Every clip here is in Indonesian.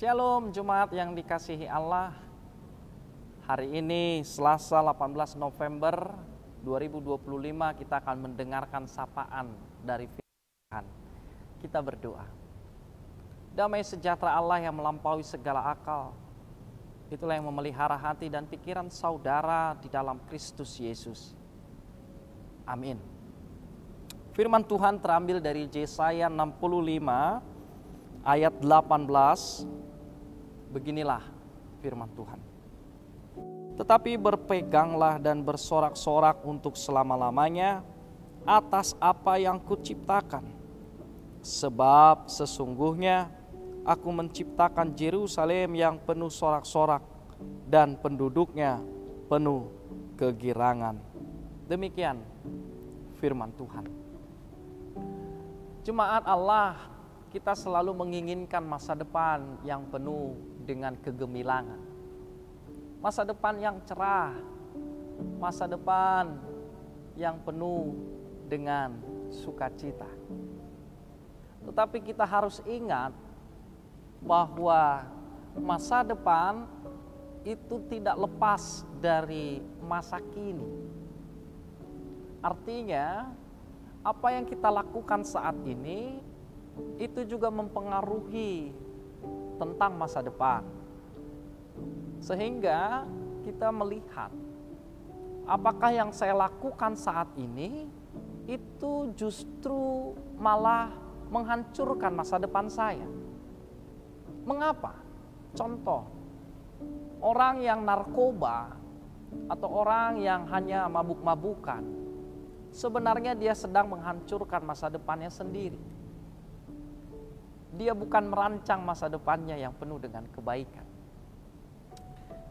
Shalom Jemaat yang dikasihi Allah. Hari ini Selasa 18 November 2025 kita akan mendengarkan sapaan dari firman Tuhan. Kita berdoa. Damai sejahtera Allah yang melampaui segala akal, itulah yang memelihara hati dan pikiran saudara di dalam Kristus Yesus. Amin. Firman Tuhan terambil dari Yesaya 65 ayat 18. Beginilah firman Tuhan. Tetapi berpeganglah dan bersorak-sorak untuk selama-lamanya atas apa yang kuciptakan. Sebab sesungguhnya aku menciptakan Yerusalem yang penuh sorak-sorak dan penduduknya penuh kegirangan. Demikian firman Tuhan. Jemaat Allah, kita selalu menginginkan masa depan yang penuh dengan kegemilangan. Masa depan yang cerah, masa depan yang penuh dengan sukacita. Tetapi kita harus ingat bahwa masa depan itu tidak lepas dari masa kini. Artinya, apa yang kita lakukan saat ini itu juga mempengaruhi tentang masa depan. Sehingga kita melihat apakah yang saya lakukan saat ini itu justru malah menghancurkan masa depan saya. Mengapa? Contoh, orang yang narkoba atau orang yang hanya mabuk-mabukan, sebenarnya dia sedang menghancurkan masa depannya sendiri. Dia bukan merancang masa depannya yang penuh dengan kebaikan.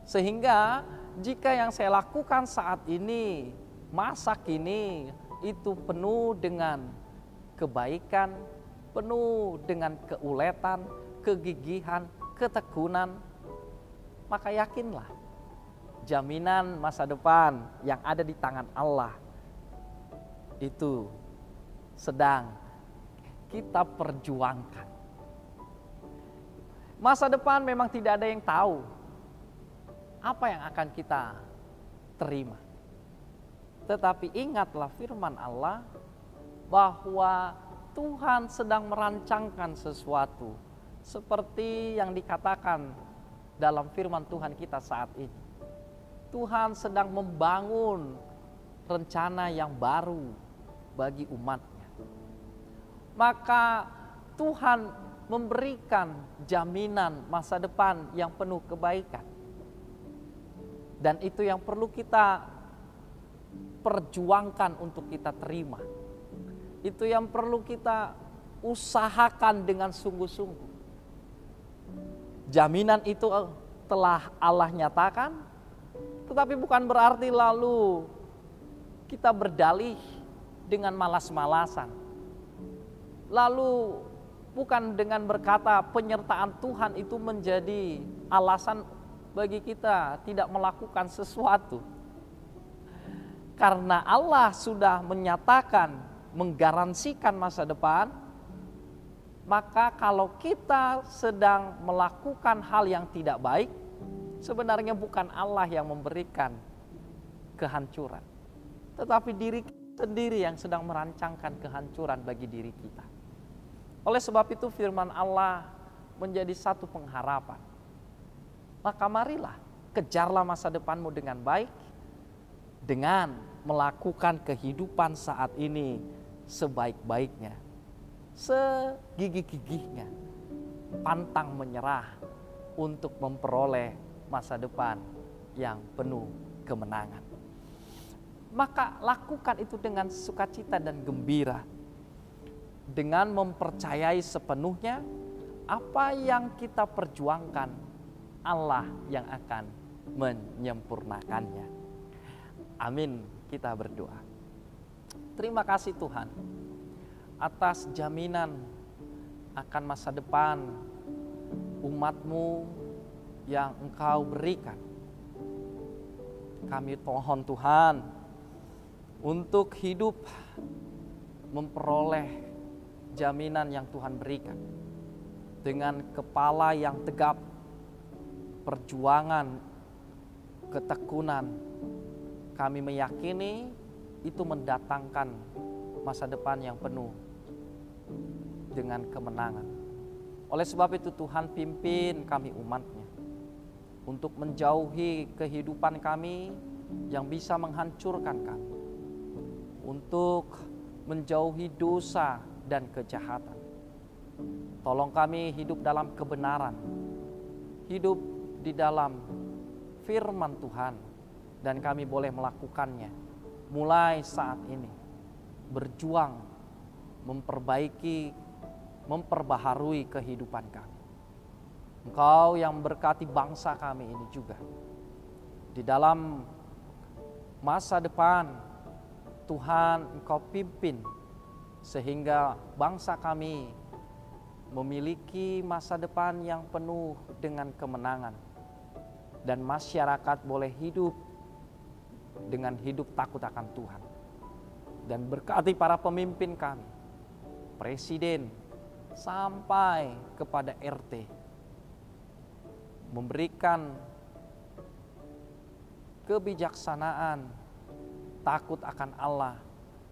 Sehingga jika yang saya lakukan saat ini, masa kini itu penuh dengan kebaikan, penuh dengan keuletan, kegigihan, ketekunan, maka yakinlah jaminan masa depan yang ada di tangan Allah itu sedang kita perjuangkan. Masa depan memang tidak ada yang tahu apa yang akan kita terima. Tetapi ingatlah firman Allah bahwa Tuhan sedang merancangkan sesuatu seperti yang dikatakan dalam firman Tuhan kita saat ini. Tuhan sedang membangun rencana yang baru bagi umatnya. Maka Tuhan memberikan jaminan masa depan yang penuh kebaikan. Dan itu yang perlu kita perjuangkan untuk kita terima. Itu yang perlu kita usahakan dengan sungguh-sungguh. Jaminan itu telah Allah nyatakan, tetapi bukan berarti lalu kita berdalih dengan malas-malasan. Lalu bukan dengan berkata penyertaan Tuhan itu menjadi alasan bagi kita tidak melakukan sesuatu. Karena Allah sudah menyatakan, menggaransikan masa depan, maka kalau kita sedang melakukan hal yang tidak baik, sebenarnya bukan Allah yang memberikan kehancuran, tetapi diri kita sendiri yang sedang merancangkan kehancuran bagi diri kita. Oleh sebab itu firman Allah menjadi satu pengharapan. Maka marilah kejarlah masa depanmu dengan baik, dengan melakukan kehidupan saat ini sebaik-baiknya, segigih-gigihnya, pantang menyerah untuk memperoleh masa depan yang penuh kemenangan. Maka lakukan itu dengan sukacita dan gembira, dengan mempercayai sepenuhnya apa yang kita perjuangkan, Allah yang akan menyempurnakannya. Amin. Kita berdoa. Terima kasih Tuhan atas jaminan akan masa depan umat-Mu yang Engkau berikan. Kami mohon Tuhan untuk hidup memperoleh jaminan yang Tuhan berikan. dengan kepala yang tegap, perjuangan, ketekunan, kami meyakini itu mendatangkan masa depan yang penuh dengan kemenangan. Oleh sebab itu Tuhan pimpin kami umat-Nya untuk menjauhi kehidupan kami yang bisa menghancurkan kami, untuk menjauhi dosa dan kejahatan. Tolong kami hidup dalam kebenaran, hidup di dalam firman Tuhan, dan kami boleh melakukannya mulai saat ini, berjuang memperbaiki, memperbaharui kehidupan kami. Engkau yang berkati bangsa kami ini juga. Di dalam masa depan, Tuhan Engkau pimpin sehingga bangsa kami memiliki masa depan yang penuh dengan kemenangan. Dan masyarakat boleh hidup dengan hidup takut akan Tuhan. Dan berkati para pemimpin kami, presiden sampai kepada RT, memberikan kebijaksanaan, takut akan Allah,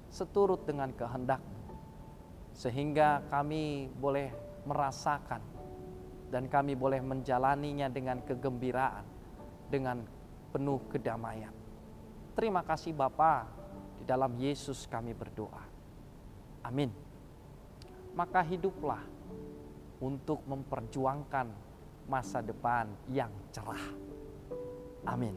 seturut dengan kehendak-Mu, sehingga kami boleh merasakan dan kami boleh menjalaninya dengan kegembiraan, dengan penuh kedamaian. Terima kasih Bapa, di dalam Yesus kami berdoa. Amin. Maka hiduplah untuk memperjuangkan masa depan yang cerah. Amin.